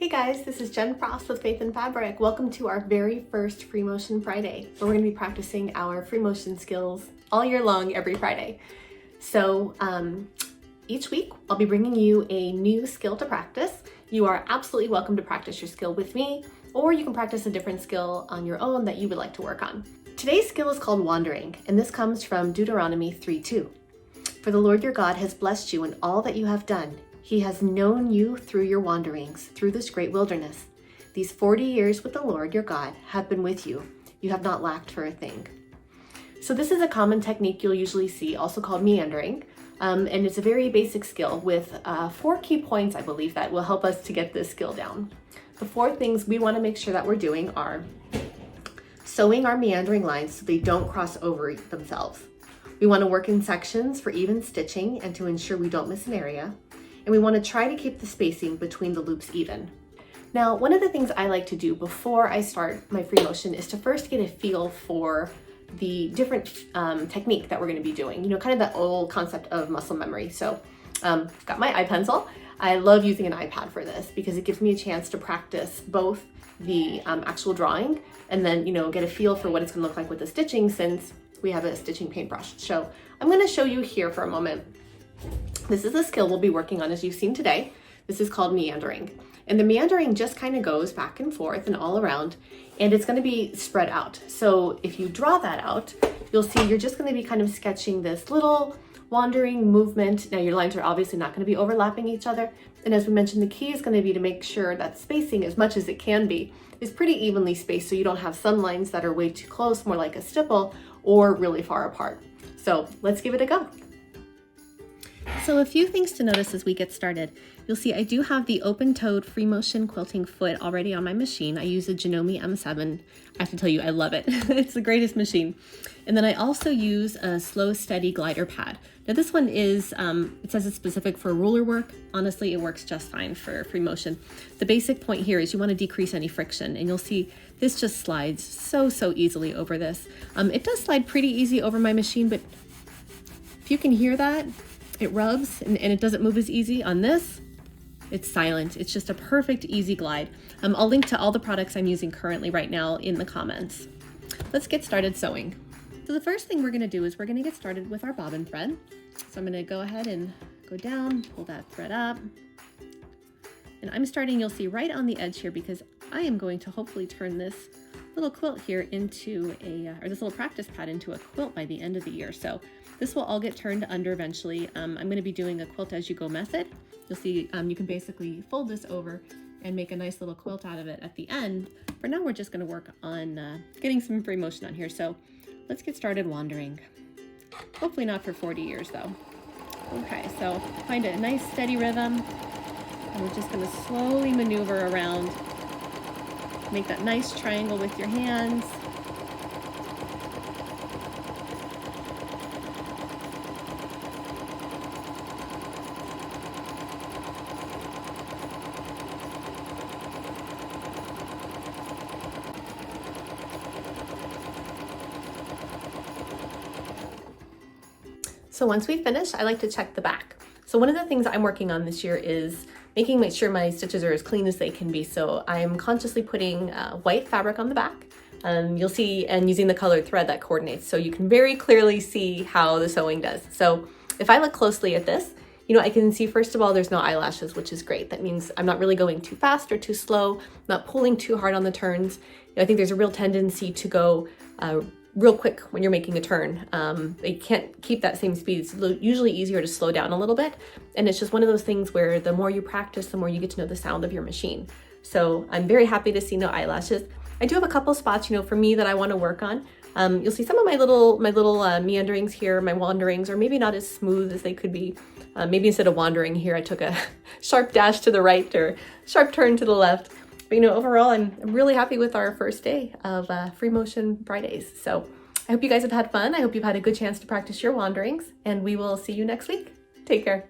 Hey guys, this is Jen Frost with Faith in Fabric. Welcome to our very first Free Motion Friday, where we're going to be practicing our free motion skills all year long, every Friday. So each week, I'll be bringing you a new skill to practice. You are absolutely welcome to practice your skill with me, or you can practice a different skill on your own that you would like to work on. Today's skill is called Wandering, and this comes from Deuteronomy 3:2. For the Lord your God has blessed you in all that you have done. He has known you through your wanderings, through this great wilderness. These 40 years with the Lord your God have been with you. You have not lacked for a thing. So this is a common technique you'll usually see, also called meandering. And it's a very basic skill with 4 key points, I believe, that will help us to get this skill down. The 4 things we want to make sure that we're doing are sewing our meandering lines so they don't cross over themselves. We want to work in sections for even stitching and to ensure we don't miss an area. And we want to try to keep the spacing between the loops even. Now, one of the things I like to do before I start my free motion is to first get a feel for the different technique that we're going to be doing. You know, kind of that old concept of muscle memory. So I've got my iPencil. I love using an iPad for this because it gives me a chance to practice both the actual drawing and then, you know, get a feel for what it's going to look like with the stitching since we have a stitching paintbrush. So I'm going to show you here for a moment. This is a skill we'll be working on as you've seen today. This is called meandering. And the meandering just kind of goes back and forth and all around, and it's going to be spread out. So if you draw that out, you'll see you're just going to be kind of sketching this little wandering movement. Now your lines are obviously not going to be overlapping each other. And as we mentioned, the key is going to be to make sure that spacing, as much as it can be, is pretty evenly spaced so you don't have some lines that are way too close, more like a stipple, or really far apart. So let's give it a go. So a few things to notice as we get started. You'll see I do have the open-toed free motion quilting foot already on my machine. I use a Janome M7. I have to tell you, I love it. It's the greatest machine. And then I also use a slow, steady glider pad. Now this one is, it says it's specific for ruler work. Honestly, it works just fine for free motion. The basic point here is you want to decrease any friction, and you'll see this just slides so easily over this. It does slide pretty easy over my machine, but if you can hear that, it rubs and it doesn't move as easy. On this, it's silent. It's just a perfect, easy glide. I'll link to all the products I'm using currently right now in the comments. Let's get started sewing. So the first thing we're gonna do is we're gonna get started with our bobbin thread. So I'm gonna go ahead and go down, pull that thread up. And I'm starting, you'll see, right on the edge here because I am going to hopefully turn this little quilt here into or this little practice pad into a quilt by the end of the year. So this will all get turned under eventually. I'm going to be doing a quilt as you go method. You'll see you can basically fold this over and make a nice little quilt out of it at the end. For now, we're just going to work on getting some free motion on here. So let's get started wandering. Hopefully not for 40 years though. Okay, so find a nice steady rhythm. And we're just going to slowly maneuver around. Make that nice triangle with your hands. So once we finish, I like to check the back. So one of the things I'm working on this year is making sure my stitches are as clean as they can be. So I'm consciously putting white fabric on the back. You'll see, and using the colored thread that coordinates. So you can very clearly see how the sewing does. So if I look closely at this, you know, I can see, first of all, there's no eyelashes, which is great. That means I'm not really going too fast or too slow, not pulling too hard on the turns. You know, I think there's a real tendency to go real quick when you're making a turn. You can't keep that same speed. It's usually easier to slow down a little bit. And it's just one of those things where the more you practice, the more you get to know the sound of your machine. So I'm very happy to see no eyelashes. I do have a couple spots, you know, for me that I want to work on. You'll see some of my little meanderings here, my wanderings are maybe not as smooth as they could be. Maybe instead of wandering here, I took a sharp dash to the right or sharp turn to the left. But you know, overall, I'm really happy with our first day of Free Motion Fridays. So I hope you guys have had fun. I hope you've had a good chance to practice your wanderings, and we will see you next week. Take care.